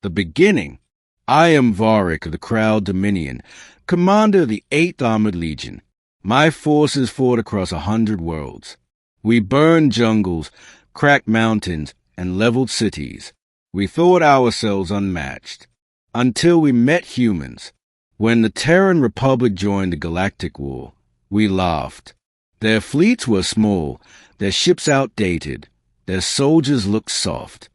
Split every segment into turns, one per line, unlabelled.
The beginning. I am Varric of the Crown Dominion, commander of the 8th Armored Legion. My forces fought across 100 worlds. We burned jungles, cracked mountains, and leveled cities. We thought ourselves unmatched. Until we met humans. When the Terran Republic joined the Galactic War, we laughed. Their fleets were small, their ships outdated, their soldiers looked soft.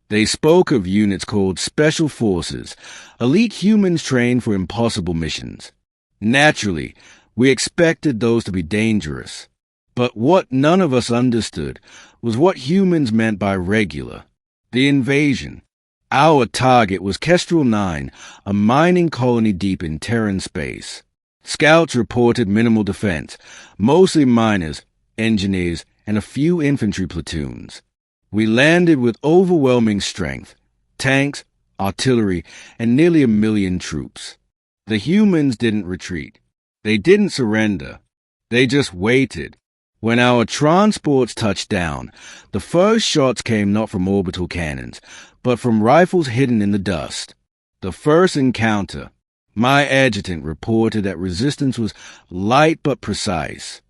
They spoke of units called Special Forces, elite humans trained for impossible missions. Naturally, we expected those to be dangerous. But what none of us understood was what humans meant by regular, the invasion. Our target was Kestrel 9, a mining colony deep in Terran space. Scouts reported minimal defense, mostly miners, engineers, and a few infantry platoons. We landed with overwhelming strength, tanks, artillery, and nearly 1 million troops. The humans didn't retreat. They didn't surrender. They just waited. When our transports touched down, the first shots came not from orbital cannons, but from rifles hidden in the dust. The first encounter, my adjutant reported that resistance was light but precise.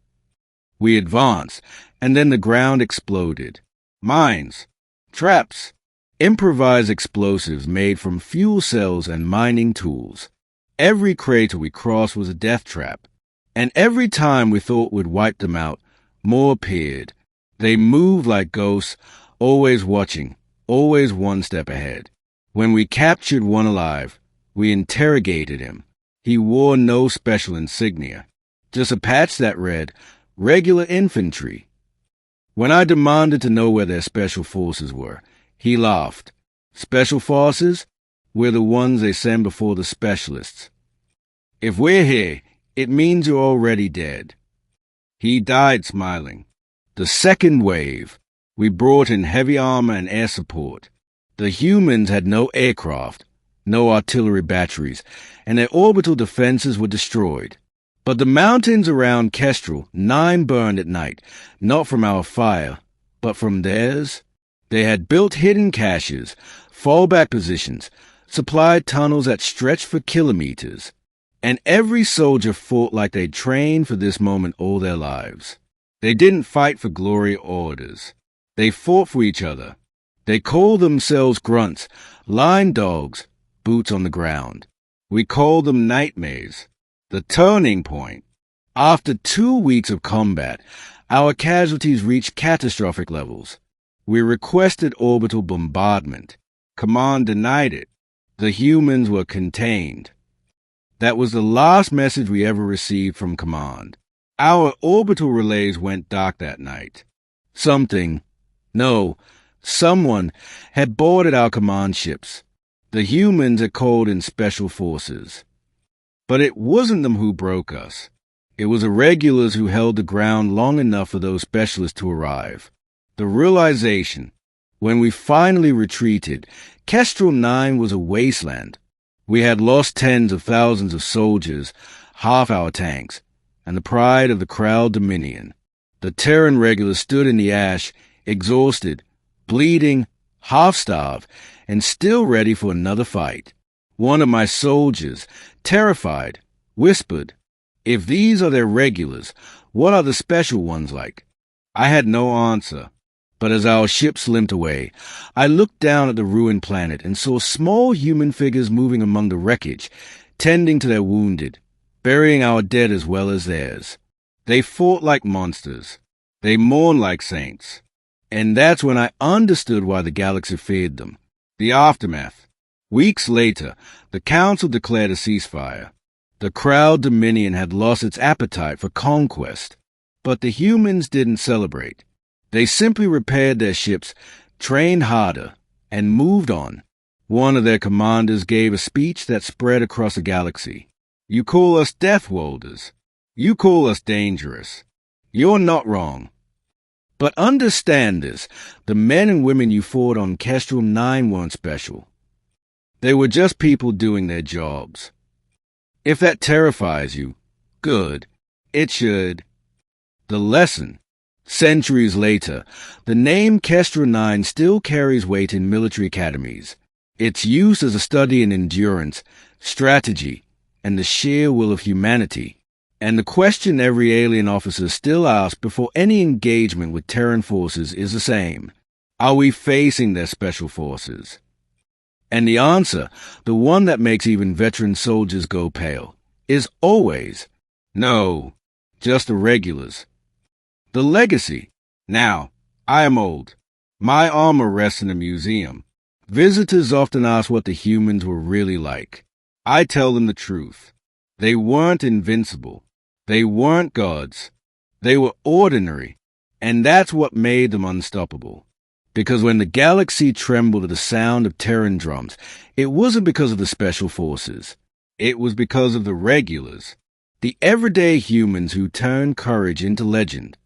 We advanced, and then the ground exploded. Mines, traps, improvised explosives made from fuel cells and mining tools. Every crater we crossed was a death trap, and every time we thought we'd wipe them out, more appeared. They moved like ghosts, always watching, always one step ahead. When we captured one alive, we interrogated him. He wore no special insignia, just a patch that read, Regular Infantry. When I demanded to know where their special forces were, he laughed. Special forces? We're the ones they send before the specialists. If we're here, it means you're already dead. He died smiling. The second wave. We brought in heavy armor and air support. The humans had no aircraft, no artillery batteries, and their orbital defenses were destroyed. But the mountains around Kestrel, 9 burned at night, not from our fire, but from theirs. They had built hidden caches, fallback positions, supplied tunnels that stretched for kilometers, and every soldier fought like they'd trained for this moment all their lives. They didn't fight for glory or orders. They fought for each other. They called themselves grunts, line dogs, boots on the ground. We called them nightmares. The turning point. After 2 weeks of combat, our casualties reached catastrophic levels. We requested orbital bombardment. Command denied it. The humans were contained. That was the last message we ever received from Command. Our orbital relays went dark that night. Someone had boarded our command ships. The humans had called in special forces. But it wasn't them who broke us. It was the regulars who held the ground long enough for those specialists to arrive. The realization, when we finally retreated, Kestrel 9 was a wasteland. We had lost tens of thousands of soldiers, half our tanks, and the pride of the Crown Dominion. The Terran regulars stood in the ash, exhausted, bleeding, half-starved, and still ready for another fight. One of my soldiers, terrified, whispered, "If these are their regulars, what are the special ones like?" I had no answer, but as our ships limped away, I looked down at the ruined planet and saw small human figures moving among the wreckage, tending to their wounded, burying our dead as well as theirs. They fought like monsters. They mourned like saints. And that's when I understood why the galaxy feared them. The aftermath. Weeks later, the Council declared a ceasefire. The Crown Dominion had lost its appetite for conquest, but the humans didn't celebrate. They simply repaired their ships, trained harder, and moved on. One of their commanders gave a speech that spread across the galaxy. "You call us Deathworlders. You call us dangerous. You're not wrong. But understand this, the men and women you fought on Kestrel 9 weren't special. They were just people doing their jobs. If that terrifies you, good. It should. The lesson. Centuries later, the name Kestrel 9 still carries weight in military academies. Its use as a study in endurance, strategy, and the sheer will of humanity. And the question every alien officer still asks before any engagement with Terran forces is the same. Are we facing their special forces? And the answer, the one that makes even veteran soldiers go pale, is always, no, just the regulars. The legacy. Now, I am old. My armor rests in a museum. Visitors often ask what the humans were really like. I tell them the truth. They weren't invincible. They weren't gods. They were ordinary, and that's what made them unstoppable. Because when the galaxy trembled at the sound of Terran drums, it wasn't because of the special forces. It was because of the regulars, the everyday humans who turned courage into legend.